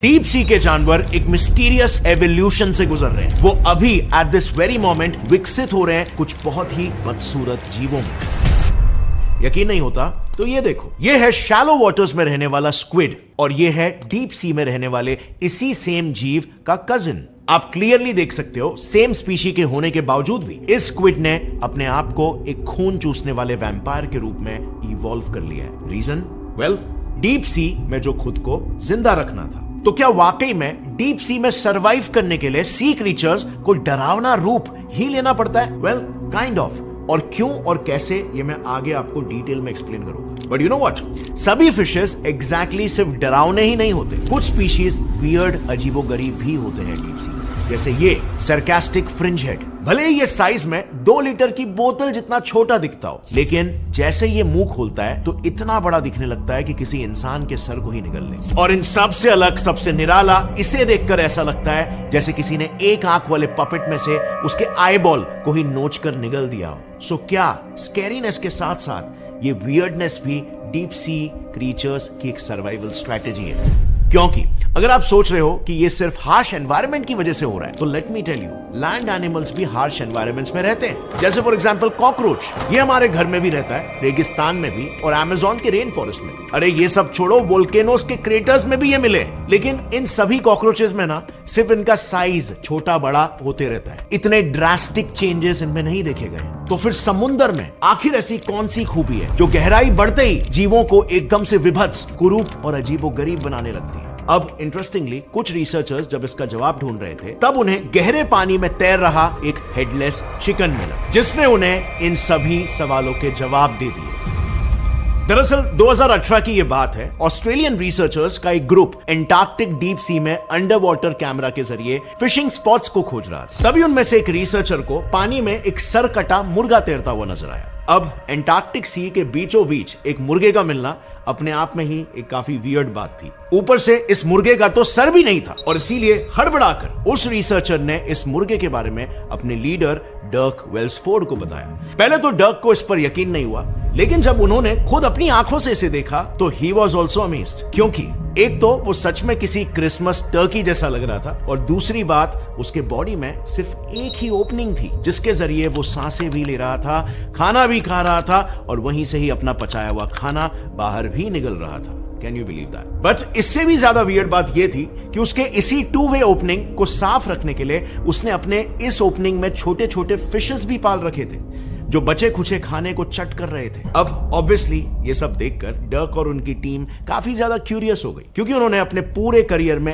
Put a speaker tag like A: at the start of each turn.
A: Deep sea के जानवर एक मिस्टीरियस एवोल्यूशन से गुजर रहे हैं। वो अभी एट दिस वेरी मोमेंट विकसित हो रहे हैं कुछ बहुत ही बदसूरत जीवों में। यकीन नहीं होता तो ये देखो, ये है शैलो वाटर्स में रहने वाला स्क्विड और ये है डीप सी में रहने वाले इसी सेम जीव का कजिन। आप क्लियरली देख सकते हो सेम स्पीशी के होने के बावजूद भी इस स्क्विड ने अपने आप को एक खून चूसने वाले वैम्पायर के रूप में इवॉल्व कर लिया है। रीजन? वेल, डीप सी में जो खुद को जिंदा रखना था। तो क्या वाकई में डीप सी में सरवाइव करने के लिए सी क्रीचर्स को डरावना रूप ही लेना पड़ता है? Well, kind of. और क्यों और कैसे ये मैं आगे आपको डिटेल में एक्सप्लेन करूंगा। बट यू नो व्हाट, सभी फिशेस एग्जैक्टली सिर्फ डरावने ही नहीं होते। कुछ स्पीशीज वियर्ड अजीबोगरीब भी होते हैं डीप सी में, जैसे ये सरकास्टिक फ्रिंज हेड। भले ही ये साइज में 2 लीटर की बोतल जितना छोटा दिखता हो, लेकिन जैसे ये मुंह खोलता है तो इतना बड़ा दिखने लगता है कि किसी इंसान के सर को ही निगल ले। और इन सबसे अलग, सबसे निराला, इसे देखकर ऐसा लगता है जैसे किसी ने एक आंख वाले पपेट में से उसके आईबॉल को ही नोच कर निगल दिया हो। सो क्या स्कैरीनेस के साथ साथ ये वियर्डनेस भी डीप सी क्रीचर्स की एक सर्वाइवल स्ट्रैटेजी है? क्योंकि अगर आप सोच रहे हो कि ये सिर्फ हार्श एनवायरनमेंट की वजह से हो रहा है, तो let me tell you, land animals भी हार्श एनवायरनमेंट्स में रहते हैं। जैसे फॉर एग्जांपल कॉकरोच, ये हमारे घर में भी रहता है, रेगिस्तान में भी और अमेज़न के रेन फॉरेस्ट में भी। अरे ये सब छोड़ो, वोल्केनोस के क्रेटर्स में भी ये मिले। लेकिन इन सभी कॉकरोचेस में ना सिर्फ इनका साइज छोटा बड़ा होते रहता है, इतने ड्रास्टिक चेंजेस इनमें नहीं देखे गए। तो फिर समुद्र में आखिर ऐसी कौन सी खूबी है जो गहराई बढ़ते ही जीवों को एकदम से विभत्स, कुरूप और अजीबोगरीब बनाने लगती है? अब इंटरेस्टिंगली कुछ रिसर्चर्स जब इसका जवाब ढूंढ रहे थे, तब उन्हें गहरे पानी में तैर रहा एक हेडलेस चिकन मिला, जिसने उन्हें इन सभी सवालों के जवाब दे दिए। दरअसल 2018 की ये बात है। ऑस्ट्रेलियन रिसर्चर्स का एक ग्रुप एंटार्क्टिक डीप सी में अंडर वाटर कैमरा के जरिए फिशिंग स्पॉट्स को खोज रहा था। तभी उनमें से एक रिसर्चर को पानी में एक सरकटा मुर्गा तैरता हुआ नजर आया। अब एंटार्क्टिक सी के बीचों बीच एक मुर्गे का मिलना अपने आप में ही एक काफी वियर्ड बात थी। ऊपर से इस मुर्गे का तो सर भी नहीं था और इसीलिए हड़बड़ाकर उस रिसर्चर ने इस मुर्गे के बारे में अपने लीडर डर्क वेल्सफोर्ड को बताया। पहले तो डर्क को इस पर यकीन नहीं हुआ, लेकिन जब उन्होंने खुद अपनी आंखों से इसे देखा तो ही वॉज ऑल्सो अमेज्ड। क्योंकि एक तो वो सच में किसी क्रिसमस टर्की जैसा लग रहा था और दूसरी बात, उसके बॉडी में सिर्फ एक ही ओपनिंग थी जिसके जरिए वो सांसें भी ले रहा था, खाना भी खा रहा था और वहीं से ही अपना पचाया हुआ खाना बाहर भी निकल रहा था। Can you believe that? But इससे भी ज्यादा वियर्ड बात यह थी कि उसके इसी 2-वे ओपनिंग को साफ रखने के लिए उसने अपने इस ओपनिंग में छोटे छोटे फिशेस भी पाल रखे थे जो बचे खुचे खाने को चट कर रहे थे। अब ऑब्वियसली ये सब देखकर डर्क और उनकी टीम काफी ज्यादा क्यूरियस हो गई, क्योंकि उन्होंने अपने पूरे करियर में